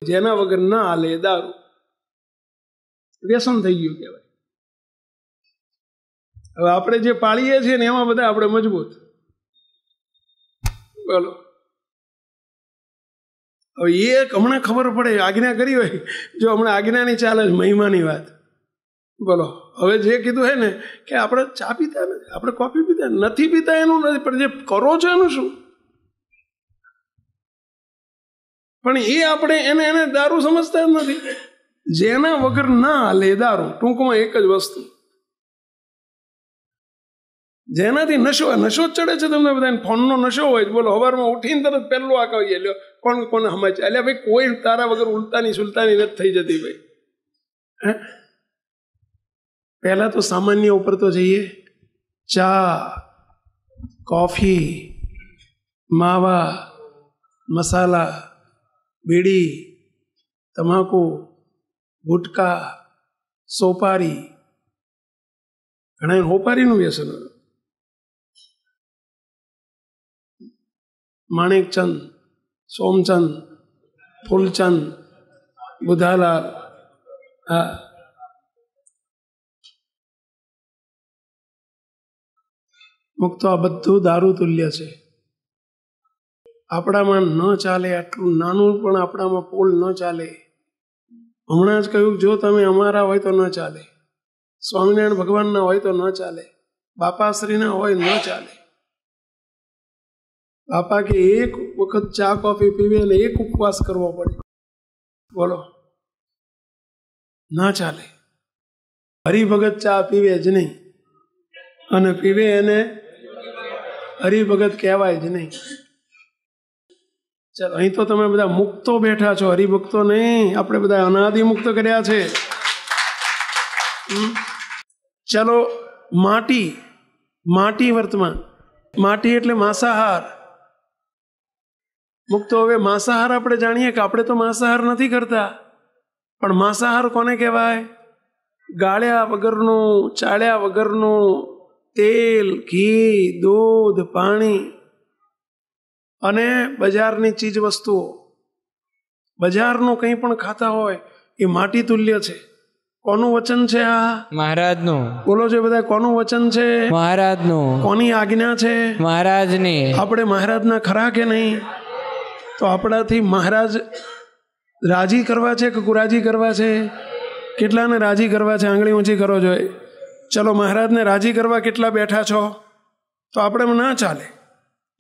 જેના વગર ના હાલે દારૂ. વ્યસન થઈ ગયું કહેવાય. હવે આપણે જે પાળીએ છીએ ને એમાં બધા આપણે મજબૂત. બોલો, હવે એક હમણાં ખબર પડે, આજ્ઞા કરી હોય, જો હમણાં આજ્ઞાની ચાલે છે મહિમાની વાત. બોલો, હવે જે કીધું હે ને કે આપણે ચા પીતા નથી, આપણે કોફી પીતા નથી, પીતા એનું નથી, પણ જે કરો છો એનું શું? પણ એ આપણે એને દારૂ સમજતા જ નથી. જેના વગર ના હાલે દારૂ. ટૂંકમાં એક જ વસ્તુ, જેનાથી નશો ચડે છે તમને બધાને. ફોનનો નશો હોય, બોલો, સવારમાં ઉઠીને તરત પહેલું આ કહીએ, લ્યો કોણ કોને સમજ. એટલે ભાઈ કોઈ તારા વગર ઉલતાની સુલતાની નથી થઈ જતી ભાઈ. પહેલા તો સામાન્ય ઉપર તો જઈએ. ચા, કોફી, માવા, મસાલા, બીડી, તમાકુ, ગુટકા, સોપારી. ઘણા સોપારીનું વ્યસન. માણેકચંદ, સોમચંદ, ફૂલચંદ, બુધાલાલ. હા, મુક્તો આ બધું દારૂ તુલ્ય છે. આપણામાં ન ચાલે, આટલું નાનું પણ આપણામાં પોલ ન ચાલે. હમણાં જ કહ્યું, જો તમે અમારા હોય તો ન ચાલે, સ્વામિનારાયણ ભગવાનના હોય તો ન ચાલે, બાપાશ્રીના હોય ન ચાલે. બાપા કે એક વખત ચા કોફી પીવે અને એક ઉપવાસ કરવો પડે. બોલો, ના ચાલે. હરિભગત ચા પીવે જ નહીં, અને પીવે એને હરિભગત કહેવાય જ નહીં. ચાલો, અહીં તો તમે બધા મુક્તો બેઠા છો, હરિભક્તો નહીં. આપણે બધા અનાદિ મુક્ત કર્યા છે. ચાલો, માટી વર્તમાન. માટી એટલે માંસાહાર. મુક્તો હવે માંસાહાર આપણે જાણીએ કે આપણે તો માંસાહાર નથી કરતા, પણ માંસાહાર કોને કહેવાય? ગાળ્યા વગરનું, ચાળ્યા વગરનું તેલ, ઘી, દૂધ, પાણી અને બજારની ચીજ વસ્તુઓ. બજારનું કંઈ પણ ખાતા હોય એ માટી તુલ્ય છે. કોનું વચન છે આ? મહારાજનું. બોલો છો બધા, કોનું વચન છે? મહારાજનું. કોની આજ્ઞા છે? મહારાજની. આપણે મહારાજના ખરા કે નહીં? તો આપણાથી મહારાજ રાજી કરવા છે કે કુરાજી કરવા છે? કેટલાને રાજી કરવા છે? આંગળી ઊંચી કરો જોઈએ. ચલો, મહારાજને રાજી કરવા કેટલા બેઠા છો? તો આપણે ના ચાલે.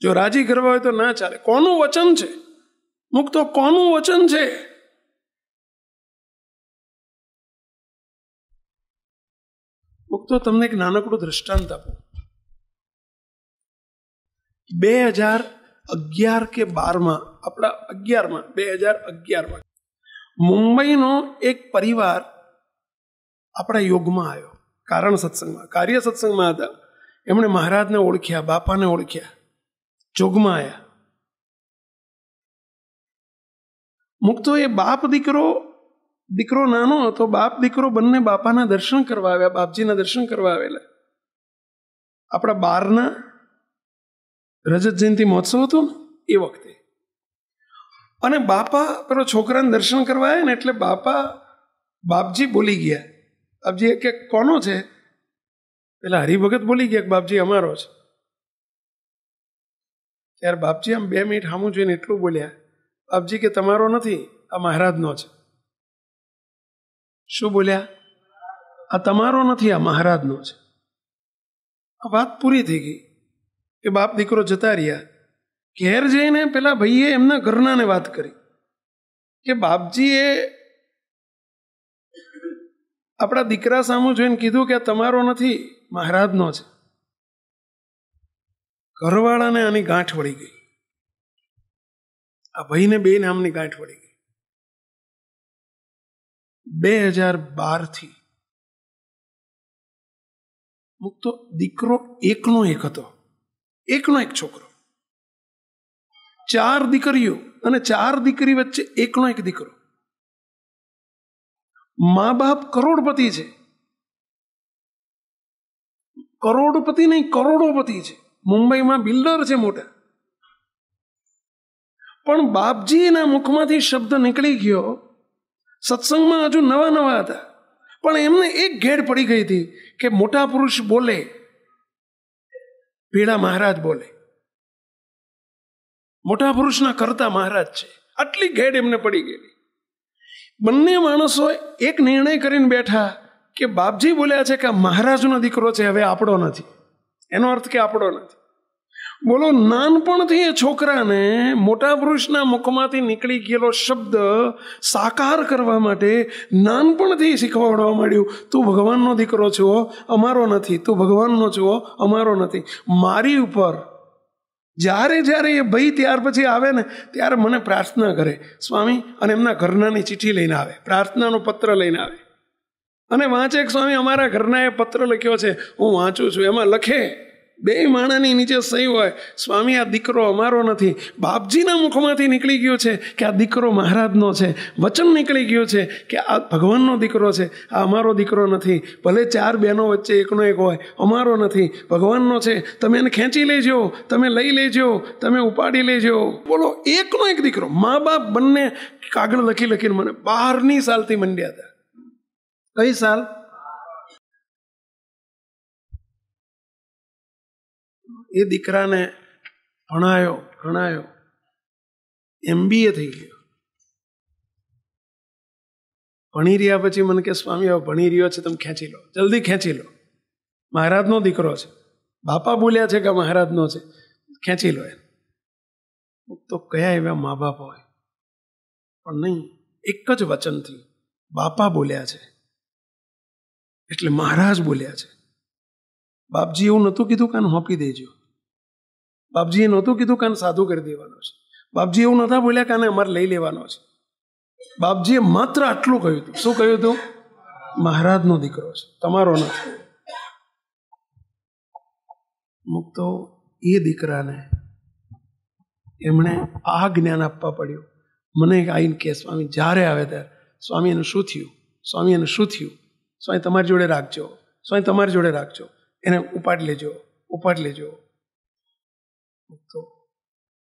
જો રાજી કરવા હોય તો ના ચાલે. કોનું વચન છે? મુક્તો કોનું વચન છે? મુક્તો તમને એક નાનકડું દ્રષ્ટાંત આપું. 2011 કે 12માં, આપણા 2011માં મુંબઈનો એક પરિવાર આપણા યોગમાં આવ્યો. કારણ સત્સંગમાં, કાર્ય સત્સંગમાં હતા. એમણે મહારાજને ઓળખ્યા, બાપાને ઓળખ્યા, જોગમાં આવ્યા. મુક્તો એ બાપ દીકરો નાનો હતો. બાપ દીકરો બંને બાપાના દર્શન કરવા આવ્યા, બાપજીના દર્શન કરવા આવેલા. આપણા 12ના રજત જયંતિ મહોત્સવ હતો ને એ વખતે. અને બાપા પેલો છોકરાને દર્શન કરવા આવ્યા ને એટલે બાપજી બોલી ગયા. બાપજી કે કોનો છે? પેલા હરિભગત બોલી ગયા કે બાપજી અમારો છે. ત્યારે બાપજી આમ 2 મિનિટ સામું જોઈને એટલું બોલ્યા. બાપજી કે તમારો નથી, આ મહારાજનો છે. શું બોલ્યા? આ તમારો નથી, આ મહારાજનો છે. આ વાત પૂરી થઈ ગઈ કે બાપ દીકરો જતા રહ્યા. ઘેર જઈને પેલા ભાઈએ એમના ઘરનાને વાત કરી કે બાપજીએ આપણા દીકરા સામું જોઈને કીધું કે આ તમારો નથી, મહારાજનો છે. ઘરવાળાને આની ગાંઠ વળી ગઈ. આ ભાઈને 2 નામની ગાંઠ વળી ગઈ. 2012થી મુક્તો દીકરો એકનો એક હતો, એકનો એક છોકરો. 4 દીકરીઓ અને 4 દીકરી વચ્ચે એકનો એક દીકરો. મા બાપ કરોડપતિ છે. કરોડપતિ નહીં, કરોડોપતિ છે. મુંબઈમાં બિલ્ડર છે મોટા. પણ બાપજીના મુખમાંથી શબ્દ નીકળી ગયો. સત્સંગમાં હજુ નવા નવા હતા, પણ એમને એક ઘેડ પડી ગઈ હતી કે મોટા પુરુષ બોલે, પેલા મહારાજ બોલે, મોટા પુરુષના કરતા મહારાજ છે, આટલી ઘેડ એમને પડી ગયેલી. બંને માણસો એક નિર્ણય કરીને બેઠા કે બાપજી બોલ્યા છે કે મહારાજનો દીકરો છે, હવે આપણો નથી. એનો અર્થ કે આપણો નથી. બોલો, નાનપણથી એ છોકરાને મોટા પુરુષના મુખમાંથી નીકળી ગયેલો શબ્દ સાકાર કરવા માટે નાનપણથી શીખવાડવા માંડ્યું, તું ભગવાનનો દીકરો છો, અમારો નથી, તું ભગવાનનો છો, અમારો નથી. મારી ઉપર જ્યારે જ્યારે એ ભાઈ ત્યાર પછી આવે ને ત્યારે મને પ્રાર્થના કરે સ્વામી, અને એમના ઘરનાની ચિઠ્ઠી લઈને આવે, પ્રાર્થનાનો પત્ર લઈને આવે અને વાંચે કે સ્વામી અમારા ઘરના એ પત્ર લખ્યો છે, હું વાંચું છું. એમાં લખે, બે માણાની નીચે સહી હોય, સ્વામી આ દીકરો અમારો નથી. બાપજીના મુખમાંથી નીકળી ગયો છે કે આ દીકરો મહારાજનો છે. વચન નીકળી ગયું છે કે આ ભગવાનનો દીકરો છે, આ અમારો દીકરો નથી. ભલે 4 બહેનો વચ્ચે એકનો એક હોય, અમારો નથી, ભગવાનનો છે. તમે એને ખેંચી લેજો, તમે લઈ લેજો, તમે ઉપાડી લેજો. બોલો, એકનો એક દીકરો. મા બાપ બંને કાગળ લખી લખીને મને 12ની સાલથી મંડ્યા હતા. કઈ સાલ? એ દીકરાને ભણાયો, MBA થઈ ગયો. ભણી રહ્યા પછી મને કે સ્વામી હવે ભણી રહ્યો છે, તમે ખેંચી લો, જલ્દી ખેંચી લો, મહારાજનો દીકરો છે, બાપા બોલ્યા છે કે મહારાજનો છે, ખેંચી લો. એને તો કયા એવા મા બાપ હોય, પણ નહીં, એક જ વચનથી બાપા બોલ્યા છે એટલે મહારાજ બોલ્યા છે. બાપજી એવું નહોતું કીધું કાન હોંપી દેજો, બાપજીએ નહોતું કીધું કાન સાધુ કરી દેવાનો છે, બાપજી એવું નહોતા બોલ્યા કાને અમારે લઈ લેવાનો છે. બાપજીએ માત્ર આટલું કહ્યું હતું. શું કહ્યું હતું? મહારાજનો દીકરો છે, તમારો નથી. મુક્તો એ દીકરાને એમણે આ જ્ઞાન આપવા પડ્યું. મને આવીને કે સ્વામી જ્યારે આવે ત્યારે, સ્વામી એનું શું થયું, સ્વામી એનું શું થયું, સ્વામી તમારી જોડે રાખજો, સ્વામી તમારી જોડે રાખજો, એને ઉપાડી લેજો. તો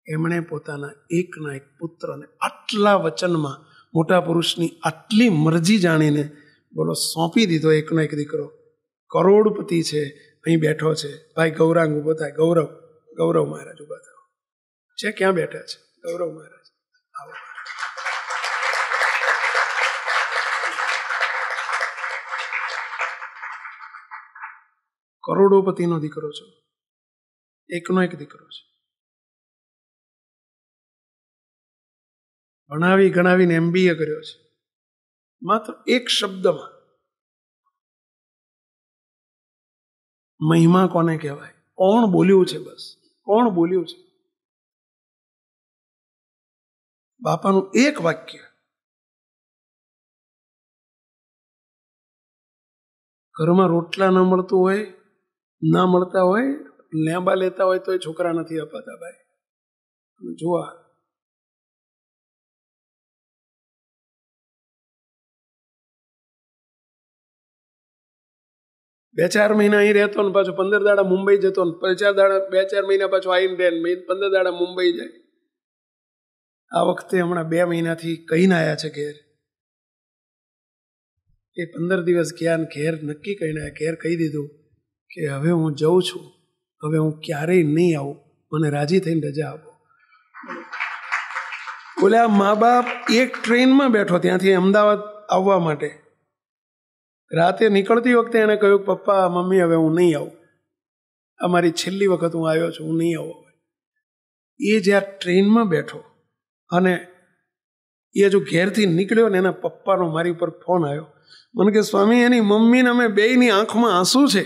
એમણે પોતાના એકના એક પુત્રને આટલા વચનમાં મોટા પુરુષની આટલી મરજી જાણીને બોલો સોંપી દીધો. એકનો એક દીકરો કરોડપતિ છે, અહીં બેઠો છે. ભાઈ ગૌરાંગ ઉભો થાય. ગૌરવ મહારાજ ઉભા થાવ છે. ક્યાં બેઠા છે ગૌરવ મહારાજ? આવો. કરોડોપતિનો દીકરો છો, એકનો એક દીકરો છે. ભણાવી ગણાવીને MBA કર્યો છે, માત્ર એક શબ્દમાં. મહિમા કોને કહેવાય? કોણ બોલ્યું છે? બસ કોણ બોલ્યું છે? બાપાનું એક વાક્ય. ઘરમાં રોટલા ન મળતું હોય, ના મળતા હોય, લેંબા લેતા હોય તો એ છોકરા નથી અપાતા. ભાઈ જોવા, બે 4 મહિના અહીં રહેતો ને પાછો 15 દાડા મુંબઈ જતો ને 2-4 મહિના પાછો આવીને રહે, 15 દાડા મુંબઈ જાય. આ વખતે હમણાં 2 મહિનાથી કહીને આવ્યા છે ઘેર. એ 15 દિવસ ગયા ને ઘેર નક્કી કહીને આવ્યા. ઘેર કહી દીધું કે હવે હું જઉં છું, હવે હું ક્યારેય નહીં આવું, મને રાજી થઈને રજા આપો. બોલે આ મા બાપ એક ટ્રેનમાં બેઠો ત્યાંથી અમદાવાદ આવવા માટે. રાતે નીકળતી વખતે એણે કહ્યું, પપ્પા મમ્મી હવે હું નહીં આવું, આ મારી છેલ્લી વખત હું આવ્યો છું, હું નહીં આવું. એ જ્યાં ટ્રેનમાં બેઠો અને એ જો ઘેરથી નીકળ્યો ને એના પપ્પાનો મારી ઉપર ફોન આવ્યો. મને કે સ્વામી એની મમ્મીને અમે બેયની આંખમાં આંસુ છે.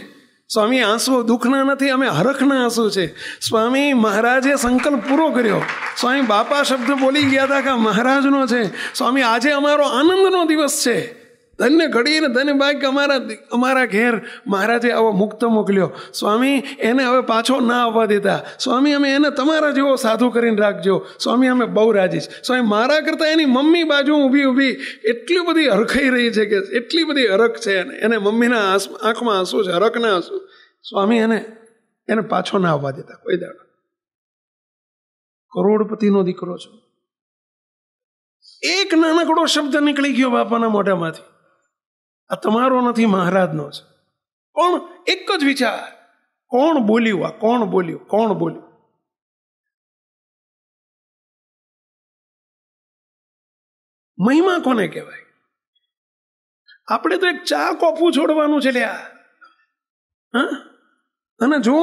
સ્વામી આંસુ દુઃખના નથી, અમે હરખના આંસુ છે. સ્વામી મહારાજે સંકલ્પ પૂરો કર્યો. સ્વામી બાપા શબ્દ બોલી ગયા હતા કે મહારાજનો છે. સ્વામી આજે અમારો આનંદનો દિવસ છે. ધન્ય ઘડીને ધન્ય ભાગ્ય અમારા ઘેર મહારાજે આવો મુક્ત મોકલ્યો. સ્વામી એને હવે પાછો ના આવવા દેતા. સ્વામી અમે એને તમારા જેવો સાધુ કરીને રાખજો. સ્વામી અમે બહુ રાજી છે. સ્વામી મારા કરતાં એની મમ્મી બાજુ ઊભી એટલી બધી હરખાઈ રહી છે કે એટલી બધી હરખ છે એને મમ્મીના આંખમાં આંસુ છે, હરખના આંસુ. સ્વામી એને પાછો ના આવવા દેતા કોઈ દાડો. કરોડપતિનો દીકરો છો, એક નાનકડો શબ્દ નીકળી ગયો બાપાના મોઢામાંથી, આ તમારો નથી, મહારાજનો છે. પણ એક જ વિચાર, કોણ બોલ્યું, આ કોણ બોલ્યું, કોણ બોલ્યું. મહિમા કોને કહેવાય? આપણે તો એક ચા કોફું છોડવાનું છે લ્યા. હા, અને જો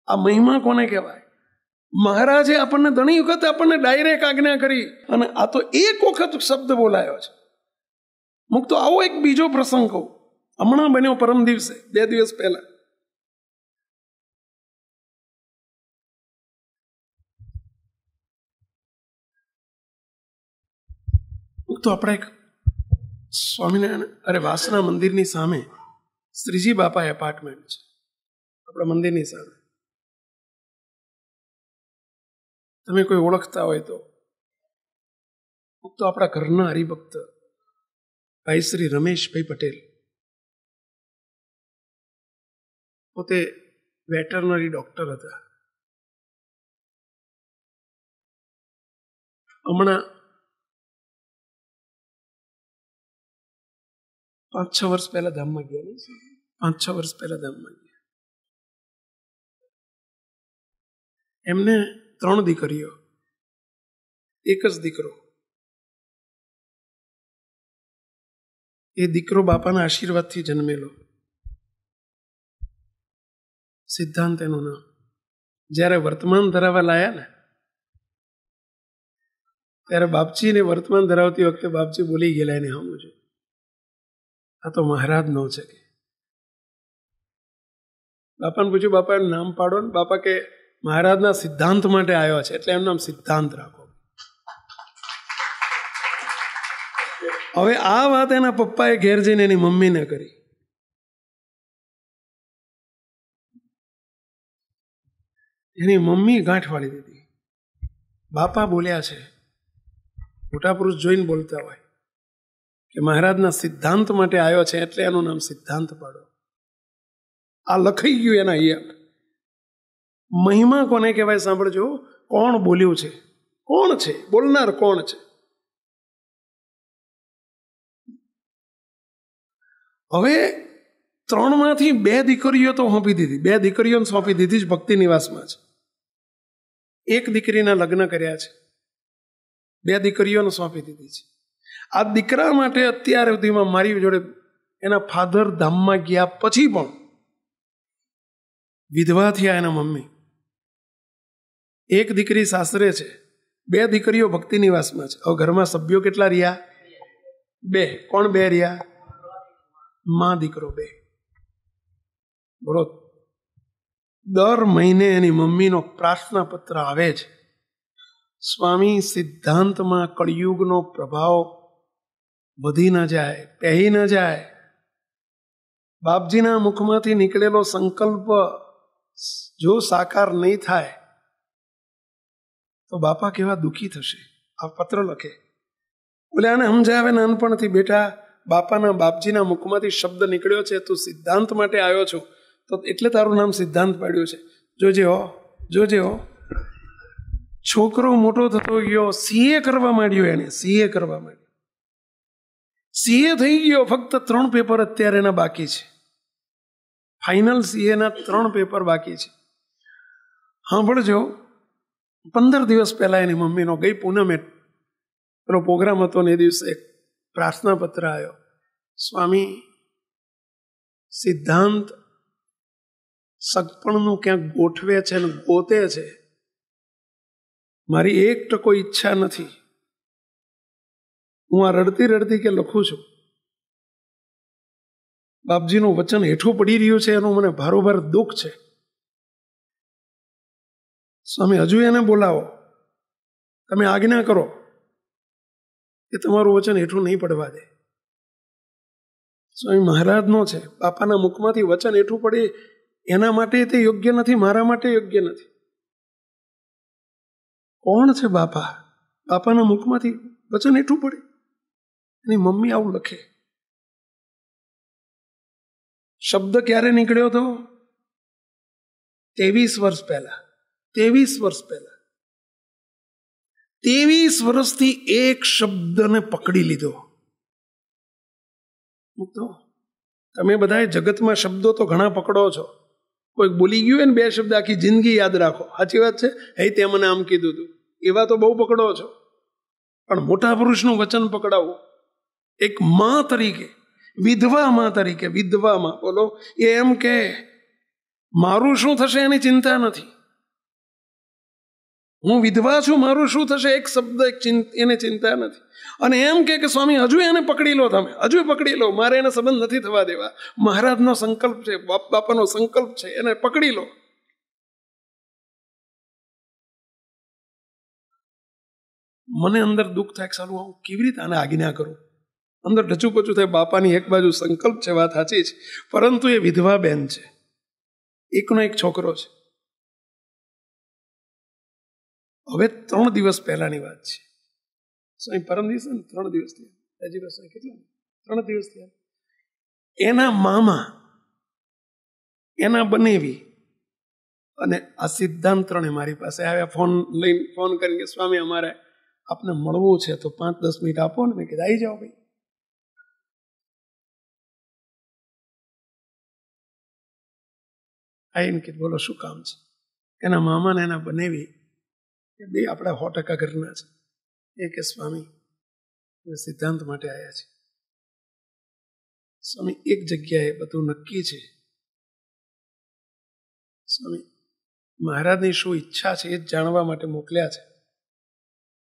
આ મહિમા કોને કહેવાય? મહારાજે આપણને ઘણી વખત આપણને ડાયરેક્ટ આજ્ઞા કરી, અને આ તો એક વખત શબ્દ બોલાયો છે. મુક્તો આવો એક બીજો પ્રસંગ કહું, હમણાં બન્યો પરમ દિવસે, 2 દિવસ પહેલા. તો આપણે એક સ્વામિનારાયણ વાસના મંદિરની સામે શ્રીજી બાપા એપાર્ટમેન્ટ છે, આપણા મંદિરની સામે. તમે કોઈ ઓળખતા હોય તો આપણા ઘરના હરિભક્ત ભાઈ શ્રી રમેશભાઈ પટેલ, પોતે વેટરનરી ડોક્ટર હતા. હમણાં 5-6 વર્ષ પહેલા ધામમાં ગયા, 5-6 વર્ષ પહેલા ધામમાં ગયા. એમને 3 દીકરીઓ, એક જ દીકરો. એ દીકરો બાપાના આશીર્વાદથી જન્મેલો, સિદ્ધાંત એનું નામ. જ્યારે વર્તમાન ધરાવવા લાયા ને, ત્યારે બાપજીને વર્તમાન ધરાવતી વખતે બાપજી બોલી ગયેલા એને હમું છે, આ તો મહારાજ નો છે. બાપાને પૂછ્યું, બાપા એનું નામ પાડો ને. બાપા કે મહારાજના સિદ્ધાંત માટે આવ્યો છે, એટલે એનું નામ સિદ્ધાંત રાખો. હવે આ વાત એના પપ્પાએ ઘેર જઈને એની મમ્મીને કરી. એની મમ્મી ગાંઠ વાળી દીધી. બાપા બોલ્યા છે, મોટા પુરુષ જોઈને બોલતા હોય કે મહારાજના સિદ્ધાંત માટે આવ્યો છે, એટલે એનું નામ સિદ્ધાંત પાડો. આ લખાઈ ગયું એના અહીંયા. મહિમા કોને કહેવાય સાંભળજો. કોણ બોલ્યું છે, કોણ છે બોલનાર, કોણ છે. હવે 3માંથી 2 દીકરીઓ તો સોંપી દીધી, 2 દીકરીઓને સોંપી દીધી જ ભક્તિ નિવાસમાં છે. 1 દીકરીના લગ્ન કર્યા છે, 2 દીકરીઓને સોંપી દીધી છે. આ દીકરા માટે અત્યાર સુધીમાં મારી જોડે એના ફાધર ધામમાં ગયા પછી પણ વિધવા થયા એના મમ્મી. 1 દીકરી સાસરે છે, 2 દીકરીઓ ભક્તિ નિવાસમાં છે. હવે ઘરમાં સભ્યો કેટલા રહ્યા? 2. કોણ 2 રહ્યા? માં દીકરો 2. બોલો, દર મહિને એની મમ્મીનો પ્રાર્થના પત્ર આવે છે, સ્વામી સિદ્ધાંતમાં કળિયુગનો પ્રભાવ વધી ન જાય, પહેરી ન જાય. બાપજીના મુખમાંથી નીકળેલો સંકલ્પ જો સાકાર નહીં થાય તો બાપા કેવા દુઃખી થશે. આ પત્ર લખે. બોલે આને સમજાવે નાનપણથી, બેટા બાપાના બાપજીના મુખમાંથી શબ્દ નીકળ્યો છે, તું સિદ્ધાંત માટે આવ્યો છો, તો એટલે તારું નામ સિદ્ધાંત પાડ્યું છે. જોજે હો. છોકરો મોટો થતો ગયો, સીએ કરવા માંડ્યો. એને સીએ કરવા માંડ્યો. સીએ થઈ ગયો. ફક્ત 3 પેપર અત્યારે એના બાકી છે. ફાઇનલ સીએના 3 પેપર બાકી છે. સાંભળજો, 15 દિવસ પહેલા એની મમ્મીનો ગઈ પૂનમે પેલો પ્રોગ્રામ હતો ને, એ દિવસે એક પ્રાર્થના પત્ર આવ્યો, સ્વામી સિદ્ધાંત સગપણનું ક્યાંક ગોઠવે છે ને ગોતે છે. મારી 1% ઈચ્છા નથી. હું આ રડતી કે લખું છું. બાપજીનું વચન હેઠું પડી રહ્યું છે, એનું મને ભારોભાર દુઃખ છે. સ્વામી હજુ એને બોલાવો, તમે આજ્ઞા કરો કે તમારું વચન હેઠું નહીં પડવા દે. સ્વામી મહારાજનો છે, બાપાના મુખમાંથી વચન હેઠું પડે એના માટે તે યોગ્ય નથી, મારા માટે યોગ્ય નથી. કોણ છે બાપા? બાપાના મુખમાંથી વચન હેઠું પડે. એની મમ્મી આવું લખે. શબ્દ ક્યારે નીકળ્યો હતો? 23 વર્ષ પહેલા. 23 વર્ષથી એક શબ્દને પકડી લીધો. મુક્તો, તમે બધા જગતમાં શબ્દો તો ઘણા પકડો છો. કોઈ બોલી ગયું હોય ને 2 શબ્દ આખી જિંદગી યાદ રાખો. સાચી વાત છે. હે તે મને આમ કીધું હતું, એવા તો બહુ પકડો છો. પણ મોટા પુરુષનું વચન પકડાવવું, એક માં તરીકે, વિધવા માં તરીકે, વિધવામાં બોલો, એ એમ કે મારું શું થશે એની ચિંતા નથી. હું વિધવા છું, મારું શું થશે એક શબ્દ એને ચિંતા નથી. અને એમ કે સ્વામી હજુ એને પકડી લો, તમે હજુ પકડી લો, મારે એને સંબંધ નથી થવા દેવા. મહારાજનો સંકલ્પ છે, બાપાનો સંકલ્પ છે, એને પકડી લો. મને અંદર દુઃખ થાય, સારું હું કેવી રીતે આને આજ્ઞા કરું. અંદર ઢચુપચું થાય. બાપાની એક બાજુ સંકલ્પ છે, વાત સાચી છે, પરંતુ એ વિધવા બેન છે, એકનો એક છોકરો છે. હવે 3 દિવસ પહેલાની વાત છે. સ્વામી પરમ દિવસે 3 દિવસ થયા, હજી બસ કેટલા 3 દિવસ થયા. એના મામા, એના બનેવી અને આ સિદ્ધાંતને મારી પાસે આવ્યા. ફોન કરીને કે સ્વામી અમારે આપને મળવું છે, તો 5-10 મિનિટ આપો ને. મેં કીધું આવી જાઓ ભાઈ. આવીને કીધું બોલો શું કામ છે. એના મામાને એના બનેવી બે આપણા 100% ઘરના છે. એ કે સ્વામી સિદ્ધાંત માટે આવ્યા છે. સ્વામી એક જગ્યાએ બધું નક્કી છે. સ્વામી મહારાજની શું ઈચ્છા છે એ જ જાણવા માટે મોકલ્યા છે.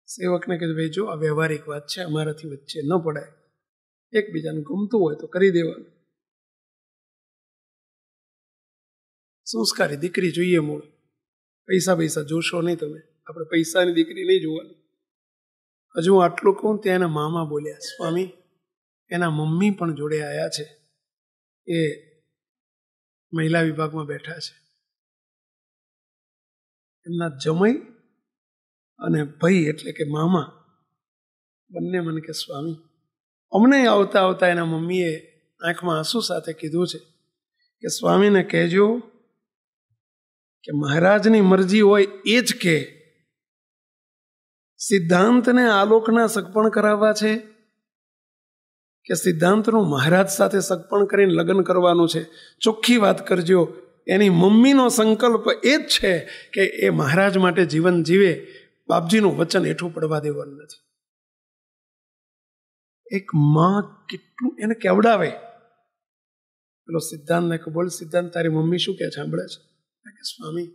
સેવકને કીધું ભાઈ જો આ વ્યવહારિક વાત છે, અમારાથી વચ્ચે ન પડાય. એકબીજાને ગમતું હોય તો કરી દેવાનું. સંસ્કારી દીકરી જોઈએ મૂળ. પૈસા જોશો નહીં તમે. આપણે પૈસાની દીકરી નહીં જોવાની. હજુ હું આટલું કહું ત્યાં એના મામા બોલ્યા, સ્વામી એના મમ્મી પણ જોડે આવ્યા છે, એ મહિલા વિભાગમાં બેઠા છે. એમના જમઈ અને ભાઈ એટલે કે મામા બંને મને કે સ્વામી અમને આવતા આવતા એના મમ્મીએ આંખમાં આંસુ સાથે કીધું છે કે સ્વામીને કહેજો કે મહારાજની મરજી હોય એ જ કે સિદ્ધાંતને આલોકના સગપણ કરાવવા છે કે સિદ્ધાંતનું મહારાજ સાથે સગપણ કરીને લગ્ન કરવાનું છે. ચોખ્ખી વાત કરજો. એની મમ્મીનો સંકલ્પ એ જ છે કે એ મહારાજ માટે જીવન જીવે, બાપજીનું વચન હેઠું પડવા દેવાનું નથી. એક માં કેટલું એને કેવડાવે. પેલો સિદ્ધાંતને કે બોલ સિદ્ધાંત તારી મમ્મી શું કે સાંભળે છે કે સ્વામી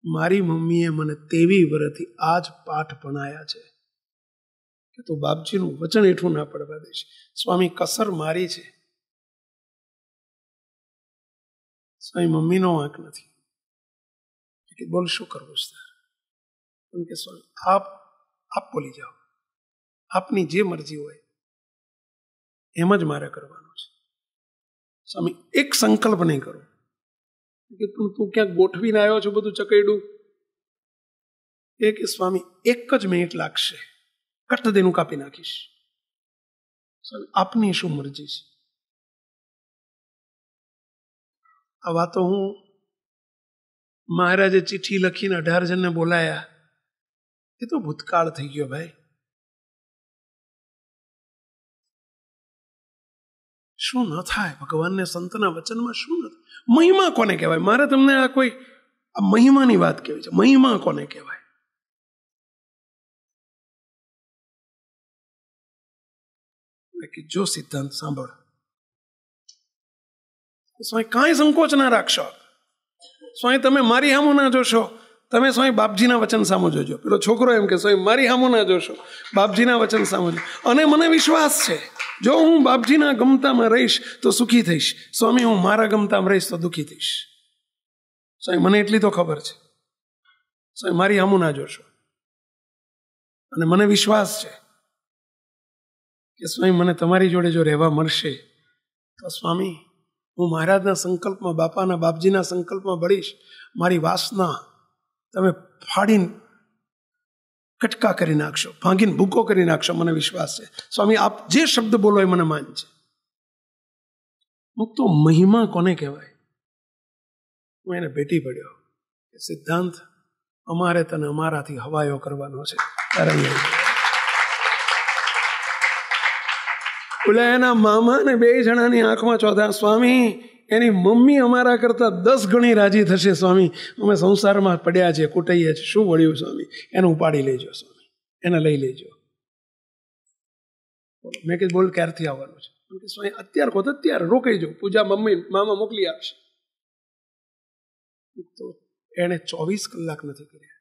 મારી મમ્મીએ મને 23 વર્ષથી આ જ પાઠ ભણાયા છે કે તું બાપજીનું વચન હેઠું ના પડવા દઈશ. સ્વામી કસર મારી છે. સ્વામી મમ્મીનો વાંક નથી. કે બોલ શું કરવું છે તારે? કે સ્વામી આપ બોલી જાઓ, આપની જે મરજી હોય એમ જ મારે કરવાનું છે. સ્વામી એક સંકલ્પ નહીં કરો કે તું ક્યાંક ગોઠવીને આવ્યો છો બધું ચકૈડું. એ કે સ્વામી 1 જ મિનિટ લાગશે, કટદેનું કાપી નાખીશ. સ્વામી આપની શું મરજી છે? આ વાતો હું મહારાજે ચિઠ્ઠી લખીને 18 જણને બોલાયા, એ તો ભૂતકાળ થઈ ગયો ભાઈ. શું ન થાય ભગવાનને સંતના વચનમાં? શું ન થાય? મહિમા કોને કહેવાય? મારે તમને આ કોઈ આ મહિમાની વાત કહેવી છે. મહિમા કોને કહેવાય? કે જો સિદ્ધાંત સાંભળ, સ્વામી કાંઈ સંકોચ ના રાખશો. સ્વામી તમે મારી સામું ના જોશો, તમે સ્વામી બાપજીના વચન સામું જોજો. પેલો છોકરો એમ કે સ્વામી મારી સામું ના જોશો, બાપજીના વચન સામું. અને મને વિશ્વાસ છે જો હું બાપજીના ગમતામાં રહીશ તો સુખી થઈશ. સ્વામી હું મારા ગમતામાં રહીશ તો દુઃખી થઈશ. સ્વામી મને એટલી તો ખબર છે. સ્વામી મારી સામું ના જોશો. અને મને વિશ્વાસ છે કે સ્વામી મને તમારી જોડે જો રહેવા મળશે તો સ્વામી હું મહારાજના સંકલ્પમાં, બાપાના બાપજીના સંકલ્પમાં બળીશ. મારી વાસના તમે ફાડીને કટકા કરી નાખશો, ભાંગીને ભૂકો કરી નાખશો. મને વિશ્વાસ છે. સ્વામી આપ જે શબ્દ બોલો એ મને માન છે. તો મહિમા કોને કહેવાય? હું એને ભેટી પડ્યો કે સિદ્ધાંત અમારે તને અમારાથી હવાયો કરવાનો છે. બોલે એના મામા ને 2 જણાની આંખમાં ચોથા, સ્વામી એની મમ્મી અમારા કરતા 10 ગણી રાજી થશે સ્વામી, અમે સંસારમાં પડ્યા છે, કૂટાઈએ છે, શું વળ્યું સ્વામી, એને ઉપાડી લેજો સ્વામી, એને લઈ લેજો. મેં કીધું બોલ ક્યારથી આવવાનું છે? સ્વામી અત્યારે કહો તો અત્યારે રોકાઈ જાઉં, પૂજા મમ્મી મામા મોકલી આપશે. તો એને 24 કલાક નથી કર્યા.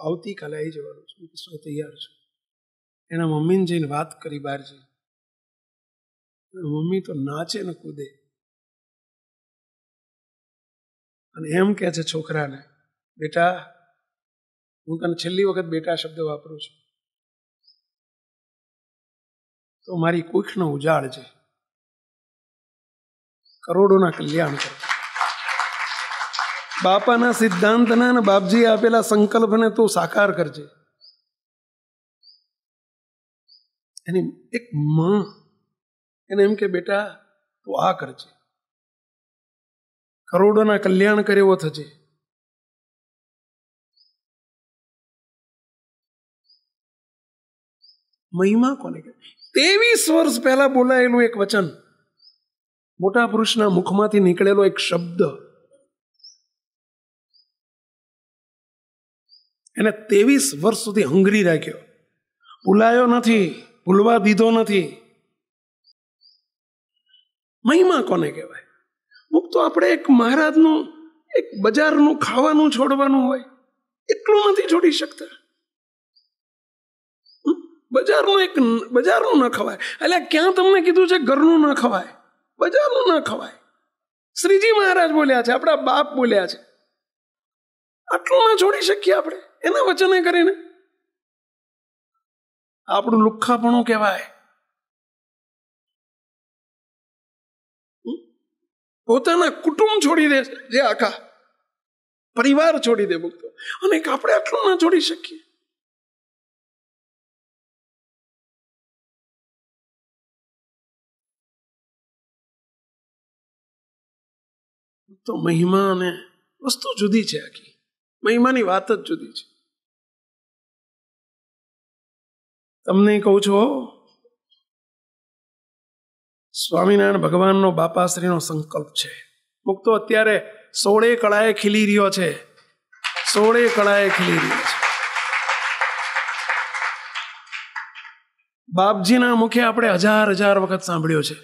આવતીકાલે આવી જવાનું છું. સ્વામી તૈયાર છું. એના મમ્મીને જઈને વાત કરી બહાર જઈ. મમ્મી તો નાચે ને કૂદે અને એમ કે છે છોકરાને, બેટા હું તને છેલ્લી વખત બેટા શબ્દ વાપરું છું, તો મારી કુખનો ઉજાડ છે, કરોડોના કલ્યાણ કરે. બાપાના સિદ્ધાંતના અને બાપજી આપેલા સંકલ્પને તું સાકાર કરજે. એની એક માં એને એમ કે બેટા તું આ કરજે, કરોડોના કલ્યાણ કરે એવો થજે. મહિમા કોને કહે? 23 વર્ષ પહેલા બોલાયેલું એક વચન, મોટા પુરુષના મુખમાંથી નીકળેલો એક શબ્દ, એને 23 વર્ષ સુધી હંગરી રાખ્યો. ભૂલાયો નથી, ભૂલવા દીધો નથી. મહિમા કોને કહેવાય? મુક્તો આપણે એક મહારાજનું એક બજારનું ખાવાનું છોડવાનું હોય એટલું નથી છોડી શકતા. બજારનું ન ખવાય. એટલે ક્યાં તમને કીધું છે ઘરનું ન ખવાય, બજારનું ન ખવાય? શ્રીજી મહારાજ બોલ્યા છે, આપણા બાપ બોલ્યા છે. આટલું ના છોડી શકીએ આપણે એના વચને કરીને? આપણું લુખ્ખાપણું કહેવાય. પોતાના કુટુંબ છોડી દે, જે આખા પરિવાર છોડી દે મુક્તો, અને આપણે આટલું ના છોડી શકીએ. તો મહિમા અને વસ્તુ જુદી છે. આખી મહિમાની વાત જ જુદી છે. તમને કહું છું, સ્વામિનારાયણ ભગવાનનો બાપાશ્રીનો સંકલ્પ છે. મુક્તો અત્યારે 16 કળાએ ખીલી રહ્યો છે, 16 કળાએ ખીલી રહ્યો છે. બાપજીના મુખે આપણે 1000 વખત સાંભળ્યો છે,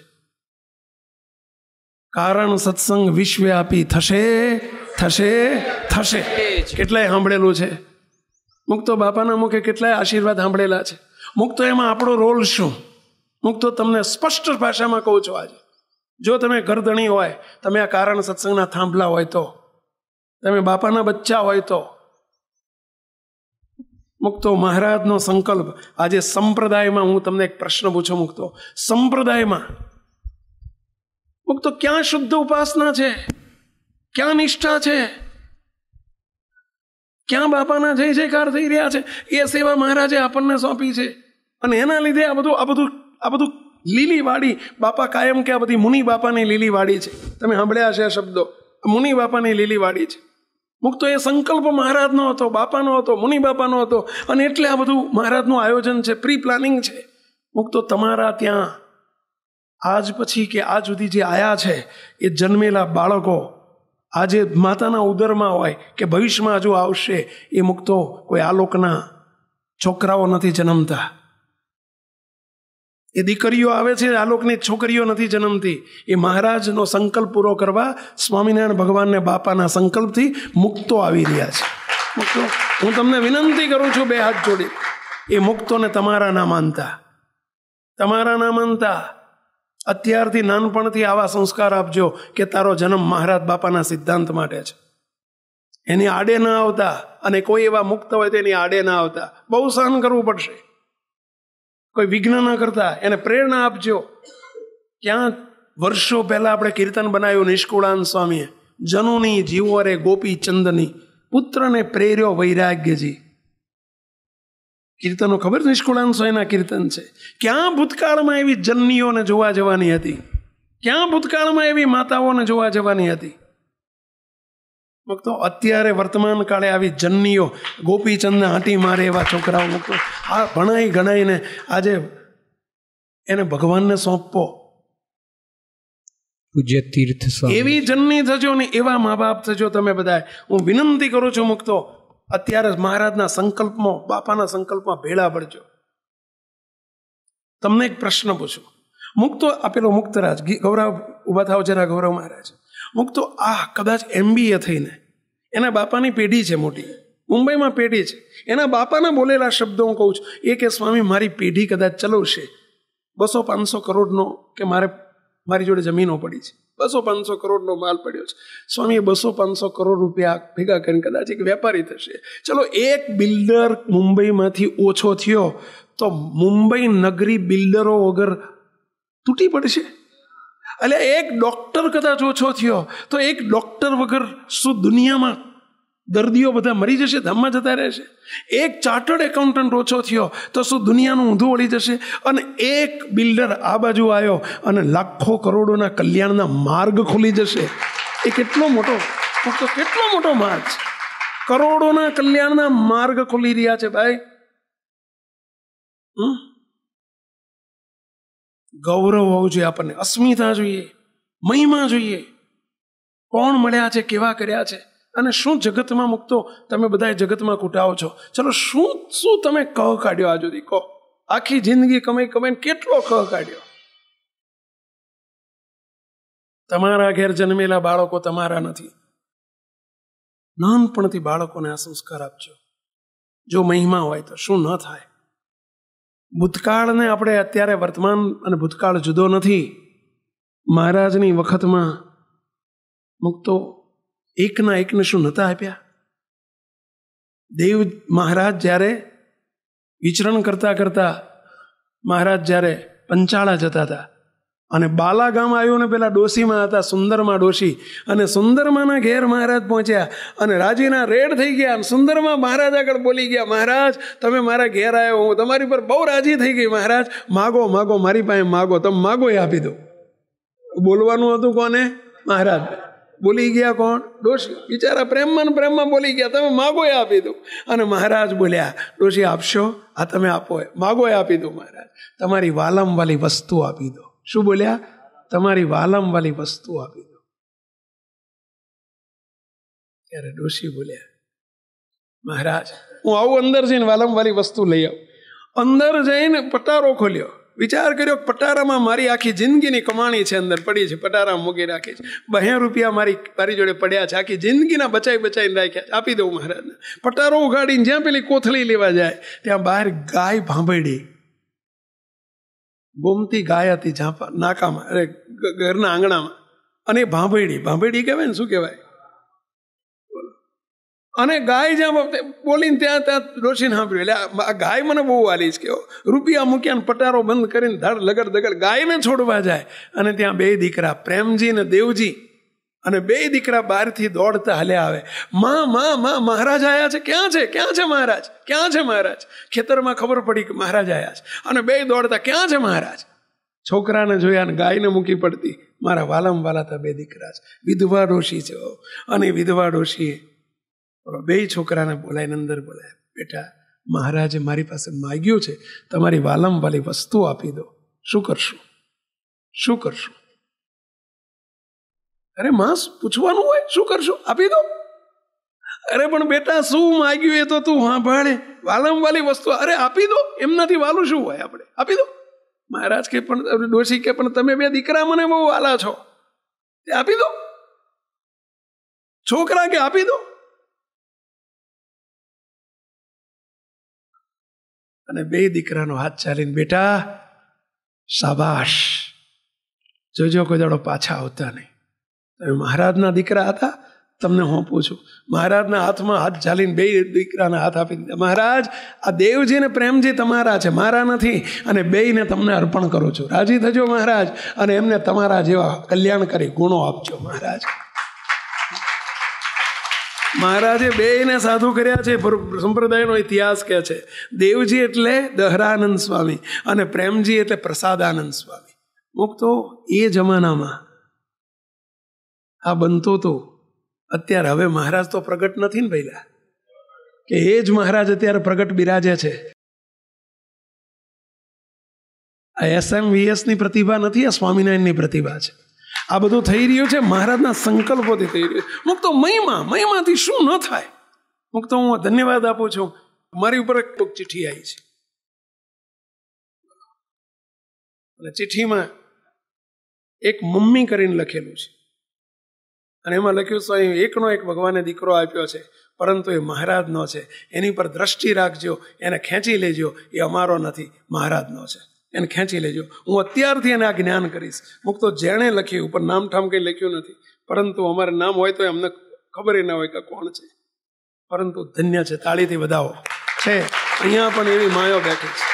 કારણ સત્સંગ વિશ્વવ્યાપી થશે થશે થશે. કેટલાય સાંભળેલું છે. મુક્તો બાપાના મુખે કેટલાય આશીર્વાદ સાંભળેલા છે. મુક્તો એમાં આપણો રોલ શું? મુક્તો તમને સ્પષ્ટ ભાષામાં કહું છું આજે, જો તમે ગરદણી હોય, તમે આ કારણ સત્સંગના થાંભલા હોય તો, તમે બાપાના બચ્ચા હોય તો, મુક્તો મહારાજનો સંકલ્પ આજે સંપ્રદાયમાં, હું તમને એક પ્રશ્ન પૂછું મુક્તો, સંપ્રદાયમાં મુક્તો ક્યાં શુદ્ધ ઉપાસના છે? ક્યાં નિષ્ઠા છે? ક્યાં બાપાના જય જયકાર થઈ રહ્યા છે? એ સેવા મહારાજે આપણને સોંપી છે. અને એના લીધે આ બધું લીલી વાડી, બાપા કાયમ કે આ બધી મુનિ બાપાની લીલી વાડી છે. તમે સાંભળ્યા છે આ શબ્દો, મુનિ બાપાની લીલી વાડી છે. મુક્તો એ સંકલ્પ મહારાજનો હતો, બાપાનો હતો, મુનિ બાપાનો હતો, અને એટલે આ બધું મહારાજનું આયોજન છે, પ્રી પ્લાનિંગ છે. મુક્તો તમારા ત્યાં આજ પછી કે આજ સુધી જે આયા છે એ જન્મેલા બાળકો આજે માતાના ઉદરમાં હોય કે ભવિષ્યમાં હજુ આવશે, એ મુક્તો કોઈ આલોકના છોકરાઓ નથી જન્મતા. એ દીકરીઓ આવે છે, આલોકની છોકરીઓ નથી જન્મતી. એ મહારાજનો સંકલ્પ પૂરો કરવા સ્વામિનારાયણ ભગવાનને બાપાના સંકલ્પથી મુક્તો આવી રહ્યા છે. મુક્તો હું તમને વિનંતી કરું છું 2 હાથ જોડી, એ મુક્તોને તમારા ના માનતા, તમારા ના માનતા. અત્યારથી નાનપણથી આવા સંસ્કાર આપજો કે તારો જન્મ મહારાજ બાપાના સિદ્ધાંત માટે છે. એની આડે ના આવતા, અને કોઈ એવા મુક્ત હોય તો એની આડે ના આવતા. બહુ સહન કરવું પડશે, કોઈ વિઘ્ન ના કરતા, એને પ્રેરણા આપજો. ક્યાં વર્ષો પહેલા આપણે કીર્તન બનાવ્યું નિષ્કુળાન સ્વામીએ, જનુની જીવો રે ગોપી ચંદની, પુત્રને પ્રેર્યો વૈરાગ્યજી. કીર્તનો ખબર? નિષ્કુળાન સ્વામીના કીર્તન છે. ક્યાં ભૂતકાળમાં એવી જનનીઓને જોવા જવાની હતી? ક્યાં ભૂતકાળમાં એવી માતાઓને જોવા જવાની હતી? મુક્તો અત્યારે વર્તમાન કાળે આવી જન્નીઓ ગોપીચંદને આંટી મારે એવા છોકરાઓ મુક્તો આ ભણાઈ ગણાઈને આજે એને ભગવાનને સોંપવો. પૂજ્ય તીર્થ એવી જન્ની થજો ને એવા મા બાપ થજો તમે બધા. હું વિનંતી કરું છું મુક્તો, અત્યારે મહારાજના સંકલ્પમાં, બાપાના સંકલ્પમાં ભેળા પડજો. તમને એક પ્રશ્ન પૂછું. મુક્તો આપેલો મુક્તરાજ ગૌરવ ઉભા થાવ જરા. ગૌરવ મહારાજ મુક્તો આ કદાચ MBA થઈને એના બાપાની પેઢી છે મોટી, મુંબઈમાં પેઢી છે, એના બાપાના બોલેલા શબ્દો હું કહું છું. એ કે સ્વામી મારી પેઢી કદાચ ચલાવશે 200-500 કરોડનો, કે મારી જોડે જમીનો પડી છે, 200-500 કરોડનો માલ પડ્યો છે સ્વામી, 200-500 કરોડ રૂપિયા ભેગા કરીને કદાચ એક વેપારી થશે. ચલો એક બિલ્ડર મુંબઈમાંથી ઓછો થયો તો મુંબઈ નગરી બિલ્ડરો વગર તૂટી પડશે. એટલે એક ડોક્ટર કદાચ ઓછો થયો તો એક ડોક્ટર વગર શું દુનિયામાં દર્દીઓ બધા મરી જશે, ધામમાં જતા રહેશે? એક ચાર્ટર્ડ એકાઉન્ટન્ટ ઓછો થયો તો શું દુનિયાનું ઊંધું વળી જશે? અને એક બિલ્ડર આ બાજુ આવ્યો અને લાખો કરોડોના કલ્યાણના માર્ગ ખુલી જશે. એ કેટલો મોટો માર્ગ છે. કરોડોના કલ્યાણના માર્ગ ખુલી રહ્યા છે ભાઈ. ગૌરવ હોવું જોઈએ આપણને, અસ્મિતા જોઈએ, મહિમા જોઈએ. કોણ મળ્યા છે, કેવા કર્યા છે, અને શું જગતમાં મુક્તો તમે બધા જગતમાં કૂટાવો છો. ચલો શું તમે કહ કાઢ્યો આ સુધી? કહો. આખી જિંદગી કમાઈને કેટલો કહ કાઢ્યો? તમારા ઘેર જન્મેલા બાળકો તમારા નથી. નાનપણથી બાળકોને આ સંસ્કાર આપજો. જો મહિમા હોય તો શું ન થાય. ભૂતકાળને આપણે અત્યારે વર્તમાન અને ભૂતકાળ જુદો નથી. મહારાજની વખતમાં મુક્તો એકના એકને શું નહોતા આપ્યા? દેવ મહારાજ જ્યારે વિચરણ કરતા મહારાજ જ્યારે પંચાળા જતા હતા અને બાલા ગામ આવ્યું ને પેલા ડોશીમાં હતા, સુંદરમાં ડોશી, અને સુંદરમાના ઘેર મહારાજ પહોંચ્યા અને રાજીના રેડ થઈ ગયા. સુંદરમાં મહારાજ આગળ બોલી ગયા, મહારાજ તમે મારા ઘેર આવ્યો, હું તમારી પર બહુ રાજી થઈ ગઈ. મહારાજ માગો મારી પાસે માગો, તમે માગો એ આપી દો. બોલવાનું હતું કોને? મહારાજ. બોલી ગયા કોણ? ડોશી. બિચારા પ્રેમમાં બોલી ગયા, તમે માગો એ આપી દો. અને મહારાજ બોલ્યા, ડોશી આપશો? આ તમે આપો, માગો એ આપી દો. મહારાજ તમારી વાલમ વાલી વસ્તુ આપી દો. શું બોલ્યા? તમારી વાલમ વાલી વસ્તુ આપી દો. ત્યારે ડોશી બોલ્યા, મહારાજ હું આવું અંદર જઈને વાલમ વાલી વસ્તુ લઈ આવું. અંદર જઈને પટારો ખોલ્યો. વિચાર કર્યો પટારામાં મારી આખી જિંદગીની કમાણી છે, અંદર પડી છે, પટારામાં મૂકી રાખી છે. 2 રૂપિયા મારી જોડે પડ્યા છે, આખી જિંદગીના બચાઈને રાખ્યા, આપી દઉં મહારાજને. પટારો ઉગાડીને જ્યાં પેલી કોથળી લેવા જાય ત્યાં બહાર ગાય ભાંભળી, ગોમતી ગાય હતી નાકામાં, અરે ઘરના આંગણામાં, અને ભાંભળી કહેવાય ને, શું કહેવાય? અને ગાય જ્યાં બોલીને ત્યાં ડોશીને સાંભળ્યું. એટલે આ ગાય મને બહુ વાલી છે. કેવો રૂપિયા મૂક્યા ને પટારો બંધ કરીને ધડ લગડ ગાયને છોડવા જાય. અને ત્યાં 2 દીકરા, પ્રેમજી ને દેવજી, અને 2 દીકરા બહારથી દોડતા હાલ્યા આવે. માં મહારાજ આવ્યા છે. ક્યાં છે મહારાજ? ક્યાં છે મહારાજ? ખેતરમાં ખબર પડી કે મહારાજ આવ્યા છે. અને 2 દોડતા, ક્યાં છે મહારાજ? છોકરાને જોયા ને ગાયને મૂકી પડતી. મારા વાલમ વાલાતા 2 દીકરા છે. વિધવા ડોશી છે. અને વિધવા ડોશીએ 2 છોકરાને બોલાવીને અંદર બોલાય, બેટા મહારાજે મારી પાસે માગ્યું છે, તમારી વાલમ વાલી વસ્તુ આપી દો. શું કરશું? અરે માં પૂછવાનું હોય, શું કરશું? આપી દો. અરે પણ બેટા શું માગ્યું એ તો તું સાંભળે. વાલમ વાલી વસ્તુ, અરે આપી દો. એમનાથી વાલું શું હોય? આપણે આપી દો. મહારાજ કે પણ ડોશી કે પણ તમે 2 દીકરા મને બહુ વાલા છો, તે આપી દો. છોકરા કે આપી દો. અને 2 દીકરાનો હાથ ચાલીને, બેટા શાબાશ, જોજો કોઈ દાડો પાછા આવતા નહીં. તમે મહારાજના દીકરા હતા, તમને હું પૂછું. મહારાજના હાથમાં હાથ ચાલીને 2 દીકરાના હાથ આપી દીધા. મહારાજ આ દેવજી ને પ્રેમજી તમારા છે, મારા નથી, અને 2ને તમને અર્પણ કરું છું. રાજી થજો મહારાજ, અને એમને તમારા જેવા કલ્યાણકારી ગુણો આપજો મહારાજ. મહારાજે 2ને સાધુ કર્યા છે. સંપ્રદાયનો ઇતિહાસ કહે છે, દેવજી એટલે દહરાનંદ સ્વામી અને પ્રેમજી એટલે પ્રસાદાનંદ સ્વામી. મુક્તો એ જમાનામાં આ બનતો હતો અત્યારે હવે મહારાજ તો પ્રગટ નથી ને પહેલા, કે એ જ મહારાજ અત્યારે પ્રગટ બિરાજે છે. આ SMVS ની પ્રતિભા નથી, આ સ્વામિનારાયણની પ્રતિભા છે. આ બધું થઈ રહ્યું છે મહારાજના સંકલ્પોથી થઈ રહ્યું. મુક્તો મહિમાથી શું ન થાય. મુક્તો હું ધન્યવાદ આપું છું. મારી ઉપર એક ચિઠ્ઠી આવી છે, અને ચિઠ્ઠીમાં એક મમ્મી કરીને લખેલું છે, અને એમાં લખ્યું છે એકનો એક ભગવાને દીકરો આપ્યો છે, પરંતુ એ મહારાજનો છે. એની પર દ્રષ્ટિ રાખજો, એને ખેંચી લેજો. એ અમારો નથી, મહારાજનો છે, એને ખેંચી લેજો. હું અત્યારથી એને આ જ્ઞાન કરીશ. મુક્તો જેણે લખ્યું, ઉપર નામ ઠામ કંઈ લખ્યું નથી, પરંતુ અમારે નામ હોય તો અમને ખબર ના હોય કે કોણ છે. પરંતુ ધન્ય છે, તાળીથી વધાવો છે. અહીંયા પણ એવી માયો બેઠી છે.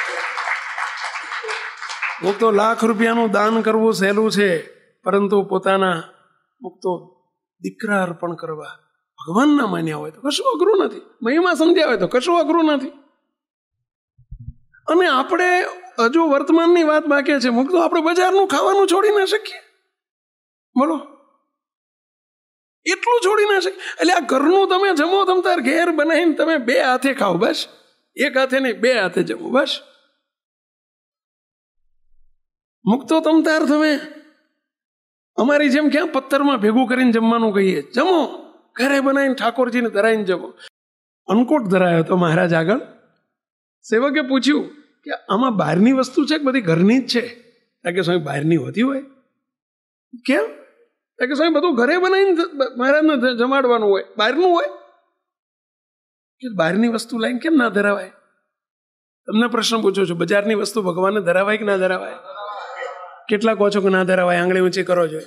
મુક્તો લાખ રૂપિયાનું દાન કરવું સહેલું છે, પરંતુ પોતાના મુક્તો દીકરા અર્પણ કરવા ભગવાનના માન્યા હોય તો કશું અઘરું નથી. મહિમા સમજ્યા હોય તો કશું અઘરું નથી. અને આપણે હજુ વર્તમાનની વાત બાકી છે. મુક્તો આપણે બજારનું ખાવાનું છોડી ના શકીએ, બોલો, એટલું છોડી ના શકીએ. એટલે આ ઘરનું તમે જમો, તમે તાર ઘેર બનાવીને તમે 2 હાથે ખાઓ, બસ. 1 હાથે નહીં, 2 હાથે જમો, બસ. મુક્તો તમતાર તમે અમારી જેમ ક્યાં પથ્થરમાં ભેગું કરીને જમવાનું કહીએ. જમો, ઘરે બનાવીને ઠાકોરજીને ધરાઈને જમો. અન્નકોટ ધરાયો તો મહારાજ આગળ. સેવકે પૂછ્યું કે આમાં બહારની વસ્તુ છે કે બધી ઘરની જ છે? કે સ્વામી બહારની હોતી હોય. કેમ? કે સ્વામી બધું ઘરે બનાવીને મહારાજને જમાડવાનું હોય, બહારનું હોય. કે બહારની વસ્તુ લાવીને કેમ ના ધરાવાય? તમને પ્રશ્ન પૂછું છું, બજારની વસ્તુ ભગવાનને ધરાવાય કે ના ધરાવાય? કેટલા કહો છો કે ના ધરાવાય? આંગળી ઊંચી કરો છો.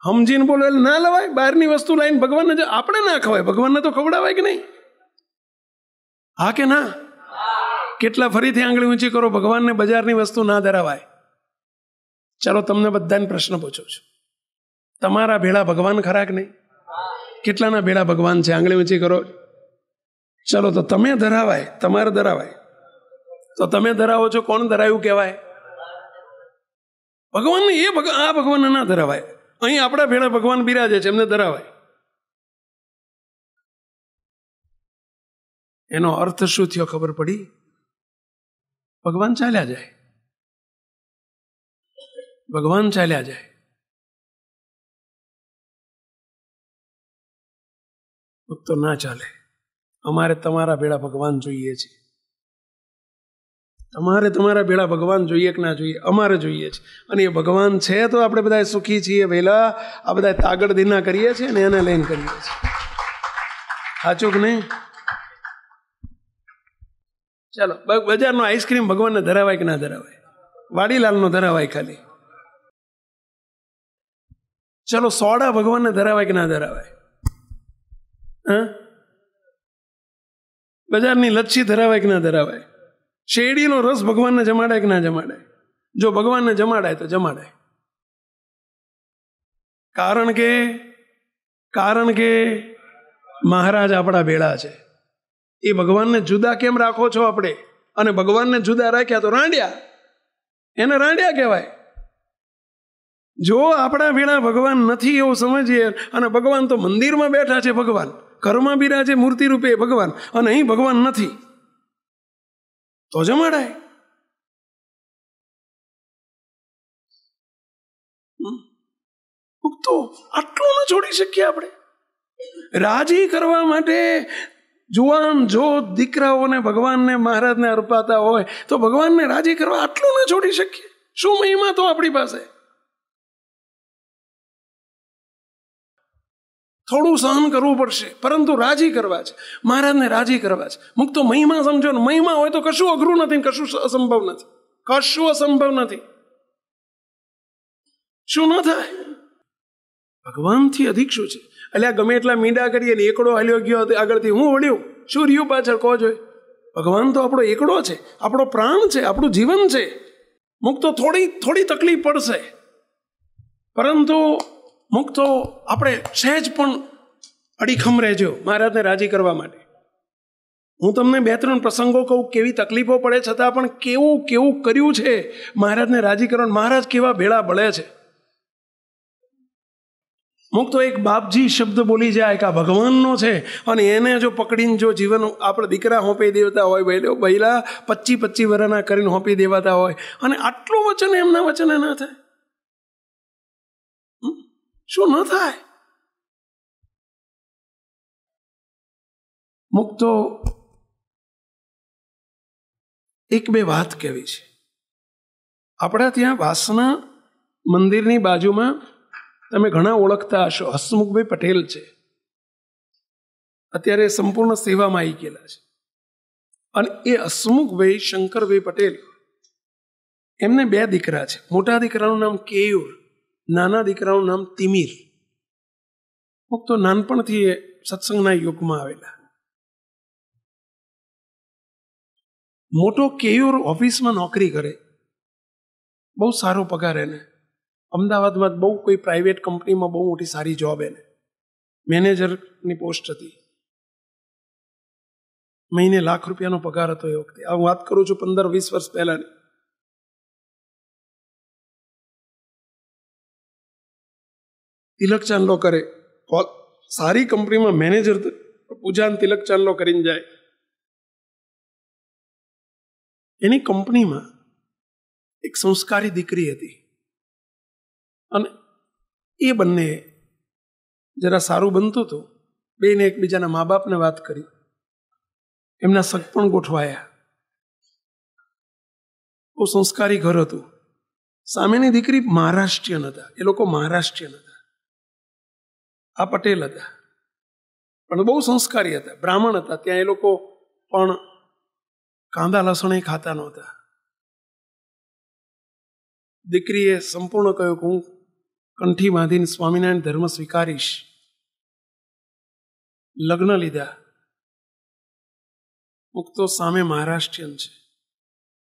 સમજીને બોલો એટલે ના લવાય. બહારની વસ્તુ લાવીને ભગવાનને આપણે ના ખવાય, ભગવાનને તો ખવડાવાય કે નહીં? હા કે ના? કેટલા ફરીથી આંગળી ઊંચી કરો, ભગવાનને બજારની વસ્તુ ના ધરાવાય. ચાલો તમને બધાને પ્રશ્ન પૂછું છું, તમારા ભેળા ભગવાન ખરા કે નહીં? કેટલાના ભેળા ભગવાન છે? આંગળી ઊંચી કરો. ચલો તો તમે ધરાવાય, તમારે ધરાવાય. તો તમે ધરાવો છો, કોણ ધરાયું કહેવાય? ભગવાનને. આ ભગવાનને ના ધરાવાય. અહીં આપણા ભેળા ભગવાન બિરાજે છે, એમને ધરાવાય. એનો અર્થ શું થયો ખબર પડી? ભગવાન ચાલ્યા જાય, ભગવાન ચાલ્યા જાય. તો ના ચાલે. અમારે તમારા ભેળા ભગવાન જોઈએ છે. તમારે તમારા ભેળા ભગવાન જોઈએ કે ના જોઈએ? અમારે જોઈએ છે. અને એ ભગવાન છે તો આપણે બધા સુખી છીએ. વહેલા આ બધા તાગડ દીના કરીએ છીએ ને એને લઈને કરીએ છીએ. સાચું કે નહીં? ચાલો, બજારનો આઈસ્ક્રીમ ભગવાનને ધરાવાય કે ના ધરાવાય? વાડીલાલનો ધરાવાય ખાલી. ચલો, સોડા ભગવાનને ધરાવાય કે ના ધરાવાય? હા, બજારની લચ્છી ધરાવાય કે ના ધરાવાય? શેરડીનો રસ ભગવાનને જમાડાય કે ના જમાડાય? જો ભગવાનને જમાડાય તો જમાડાય. કારણ કે મહારાજ આપણા ભેળા છે. એ ભગવાનને જુદા કેમ રાખો છો આપણે? અને ભગવાનને જુદા રાખ્યા તો રાંડ્યા. એને રાંડ્યા કહેવાય. જો આપણા ભેળા ભગવાન નથી એવું સમજીએ, અને ભગવાન તો મંદિરમાં બેઠા છે, ભગવાન ઘરમાં બિરાજે મૂર્તિ રૂપે ભગવાન, અને અહીં ભગવાન નથી, તો જમાડાય. તો આટલું ન છોડી શકીએ આપણે? રાજી કરવા માટે જુવાન જો દીકરાઓને ભગવાનને મહારાજને અર્પાતા હોય તો ભગવાનને રાજી કરવા આટલું ન છોડી શકીએ? શું મહિમા તો આપણી પાસે. થોડું સહન કરવું પડશે, પરંતુ રાજી કરવા છે, મહારાજને રાજી કરવા છે. મુક્તો મહિમા સમજો ને, મહિમા હોય તો કશું અઘરું નથી, કશું અસંભવ નથી, કશું અસંભવ નથી. શું ન થાય? ભગવાનથી અધિક શું છે? એટલે ગમે એટલા મીંડા કરીએ ને એકડો હાલ્યો ગયો આગળથી, હું વળ્યું, શું રહ્યું પાછળ કહો જોઈએ? ભગવાન તો આપણો એકડો છે, આપણો પ્રાણ છે, આપણું જીવન છે. મુક્તો થોડી તકલીફ પડશે, પરંતુ મુક્તો આપણે સહેજ પણ અડીખમ રહેજો મહારાજને રાજી કરવા માટે. હું તમને 2-3 પ્રસંગો કહું, કેવી તકલીફો પડે છતાં પણ કેવું કર્યું છે મહારાજને રાજી કરવાનું. મહારાજ કેવા ભેળા બળે છે. મુક્તો એક બાપજી શબ્દ બોલી જાય કે આ ભગવાનનો છે, અને એને જો પકડીને જો જીવન આપણે દીકરા હોંપી દેવતા હોય, બૈલા 25-25 વર્ષના કરીને હોંપી દેવાતા હોય, અને આટલું વચન એમના વચને ના થાય, શું ન થાય? મુક્તો એક બે વાત કહેવી છે. આપણા ત્યાં વાસના મંદિરની બાજુમાં તમે ઘણા ઓળખતા હશો, હસમુખભાઈ પટેલ છે. અત્યારે સંપૂર્ણ સેવામાં આવી ગયેલા છે. અને એ હસમુખભાઈ શંકરભાઈ પટેલ, એમને 2 દીકરા છે. મોટા દીકરાનું નામ કેયુર, નાના દીકરાનું નામ તિમિર. તો નાનપણથી એ સત્સંગના યુગમાં આવેલા. મોટો કેયુર ઓફિસમાં નોકરી કરે, બહુ સારો પગાર એને. અમદાવાદમાં બહુ કોઈ પ્રાઇવેટ કંપનીમાં બહુ મોટી સારી જોબ, એને મેનેજરની પોસ્ટ હતી. મહિને ₹1,00,000 પગાર હતો એ વખતે. આ વાત કરું છું 15-20 વર્ષ પહેલાની. તિલક ચાંદલો કરે, સારી કંપનીમાં મેનેજર, પૂજાન તિલક ચાંદલો કરીને જાય. એની કંપનીમાં એક સંસ્કારી દીકરી હતી, અને એ બંને જરા સારું બનતું હતું. બેને એકબીજાના મા બાપને વાત કરી, એમના સગપણ ગોઠવાયા. બહુ સંસ્કારી ઘર હતું. સામેની દીકરી મહારાષ્ટ્રીયન હતા, એ લોકો મહારાષ્ટ્રીયન હતા. આ પટેલ હતા, પણ બહુ સંસ્કારી હતા, બ્રાહ્મણ હતા. ત્યાં એ લોકો પણ કાંદા લસણ ખાતા નહોતા. દીકરીએ સંપૂર્ણ કહ્યું કે હું કંઠી બાંધીને સ્વામિનારાયણ ધર્મ સ્વીકારીશ. લગ્ન લીધા. મુક્તો સામે મહારાષ્ટ્રીયન છે,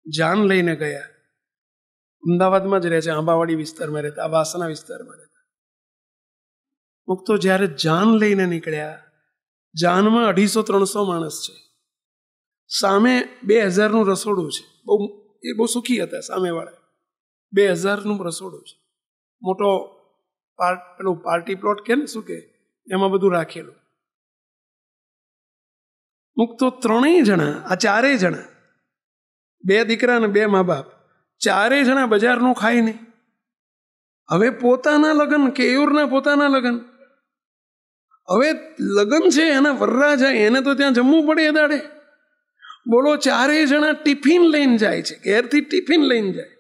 જાન લઈને ગયા. અમદાવાદમાં જ રહે છે, આંબાવાડી વિસ્તારમાં રહેતા, વાસના વિસ્તારમાં રહેતા. મુક્તો જ્યારે જાન લઈને નીકળ્યા, જાનમાં 250-300 માણસ છે. સામે 2000નું રસોડું છે. એ બહુ સુખી હતા સામેવાળા. 2000નું રસોડું છે, મોટો પેલું પાર્ટી પ્લોટ કે ને શું કે, એમાં બધું રાખેલું. મુક્તો 3 જણા, આ 4 જણા, 2 દીકરા અને 2 મા બાપ, 4 જણા બજારનું ખાય નહીં. હવે પોતાના લગ્ન, કેયુરના પોતાના લગ્ન, હવે લગ્ન છે એના વરરાજા, એને તો ત્યાં જમવું પડે એ દાડે. બોલો 4 જણા ટિફિન લઈને જાય છે, ઘેરથી ટિફિન લઈને જાય.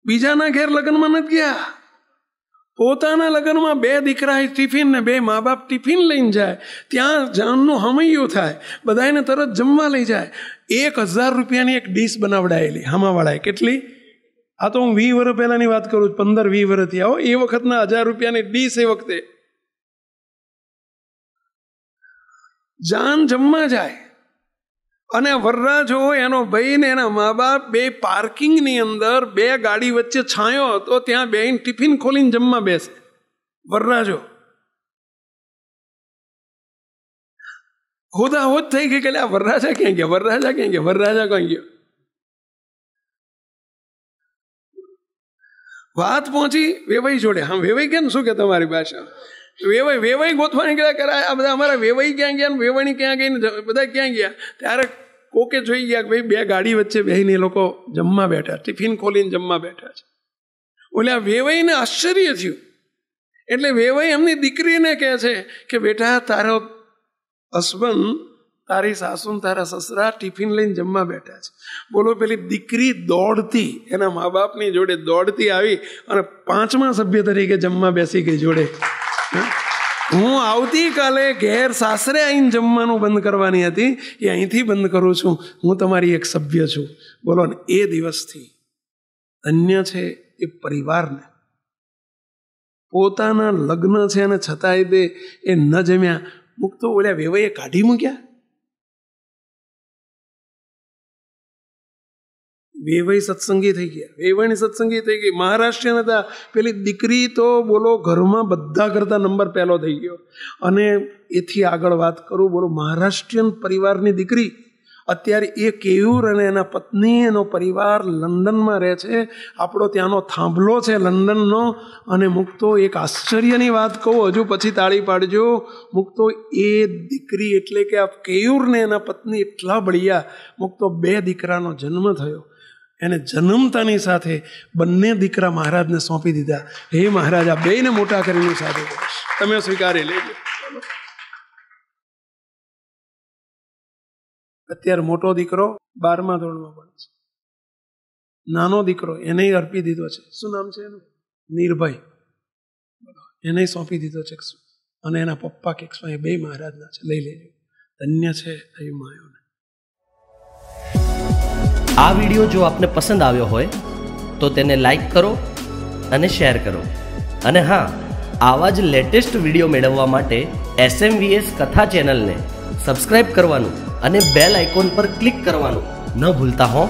બીજાના ઘેર લગ્નમાં નથી ગયા, પોતાના લગ્નમાં 2 દીકરા ટિફિન ને 2 મા બાપ ટિફિન લઈને જાય. ત્યાં જાનનું હમૈયું થાય, બધાને તરત જમવા લઈ જાય. 1000 રૂપિયાની એક ડીશ બનાવડાયેલી હામાવાળાએ. કેટલી? આ તો હું 20 વર્ષ પહેલાની વાત કરું, 15-20 વર્ષથી. આવો એ વખતના 1000 રૂપિયાની ડીશ. એ વખતે જાન જમવા જાય, અને વરરાજો, એનો ભાઈ ને એના મા બાપ 2 પાર્કિંગની અંદર 2 ગાડી વચ્ચે છાંયો હતો, ત્યાં બેહીને ટિફિન ખોલીને જમવા બેસે વરરાજો. હોદાહોદ થઈ ગઈ કે આ વરરાજા ક્યાં ગયા, વરરાજા ક્યાં ગયા, વરરાજા ક્યાં ગયો. વાત પહોંચી વેવાઈ જોડે. હા, વેવાઈ કેમ શું કે તમારી ભાષા? વેવાઈ ગોતવાની ગયા કરાય. આ બધા અમારા વેવાઈ ક્યાં ગયા, વેવાણી ક્યાં ગઈ, બધા ક્યાં ગયા. ત્યારે કોકે જોઈ ગયા કે ભાઈ 2 ગાડી વચ્ચે બેહીને એ લોકો જમવા બેઠા, ટિફિન ખોલીને જમવા બેઠા છે. ઓલા વેવાઈને આશ્ચર્ય થયું. એટલે વેવાઈ એમની દીકરીને કહે છે કે બેટા, તારો હસબન્ડ, તારી સાસુ, તારા સસરા ટિફિન લઈને જમવા બેઠા છે. બોલો, પેલી દીકરી દોડતી એના મા બાપની જોડે દોડતી આવી અને 5મા સભ્ય તરીકે જમવા બેસી ગઈ જોડે. હું આવતીકાલે ઘેર સાસરે આવીને જમવાનું બંધ કરવાની હતી, એ અહીંથી બંધ કરું છું, હું તમારી એક સભ્ય છું. બોલો ને, એ દિવસથી ધન્ય છે એ પરિવારને. પોતાના લગ્ન છે અને છતાંય તે એ ન જમ્યા. મુક્તો ઓલ્યા વેવાઈએ કાઢી મૂક્યા. વેવાઈ સત્સંગી થઈ ગયા, વેવાઈની સત્સંગી થઈ ગઈ. મહારાષ્ટ્રીયન હતા. પેલી દીકરી તો બોલો ઘરમાં બધા કરતા નંબર 1 થઈ ગયો. અને એથી આગળ વાત કરું, બોલો મહારાષ્ટ્રીયન પરિવારની દીકરી, અત્યારે એ કેયુર અને એના પત્ની એનો પરિવાર લંડનમાં રહે છે. આપણો ત્યાંનો થાંભલો છે લંડનનો. અને મુક્તો એક આશ્ચર્યની વાત કહું, હજુ પછી તાળી પાડજો. મુક્તો એ દીકરી એટલે કે આ કેયુરને એના પત્ની એટલા બળિયા. મુક્તો 2 દીકરાનો જન્મ થયો. એને જન્મતાની સાથે બંને દીકરા મહારાજને સોંપી દીધા. હે મહારાજ, આ 2ને મોટા કરીને સાથે તમે સ્વીકારી લેજો. અત્યારે મોટો દીકરો 12મા ધોરણમાં ભણે છે. નાનો દીકરો એને અર્પી દીધો છે. શું નામ છે એનું? નિર્ભય. એને સોંપી દીધો છે. અને એના પપ્પા કે 2 મહારાજના છે. લઈ લેજો. ધન્ય છે એ માયોને. આ વિડીયો જો આપને પસંદ આવ્યો હોય તો તેને લાઈક કરો અને શેર કરો. અને હા, આવા જ લેટેસ્ટ વિડીયો મેળવવા માટે SMVS કથા ચેનલને સબસ્ક્રાઇબ કરવાનું અને બેલ આઇકોન પર ક્લિક કરવાનું ન ભૂલતા હો.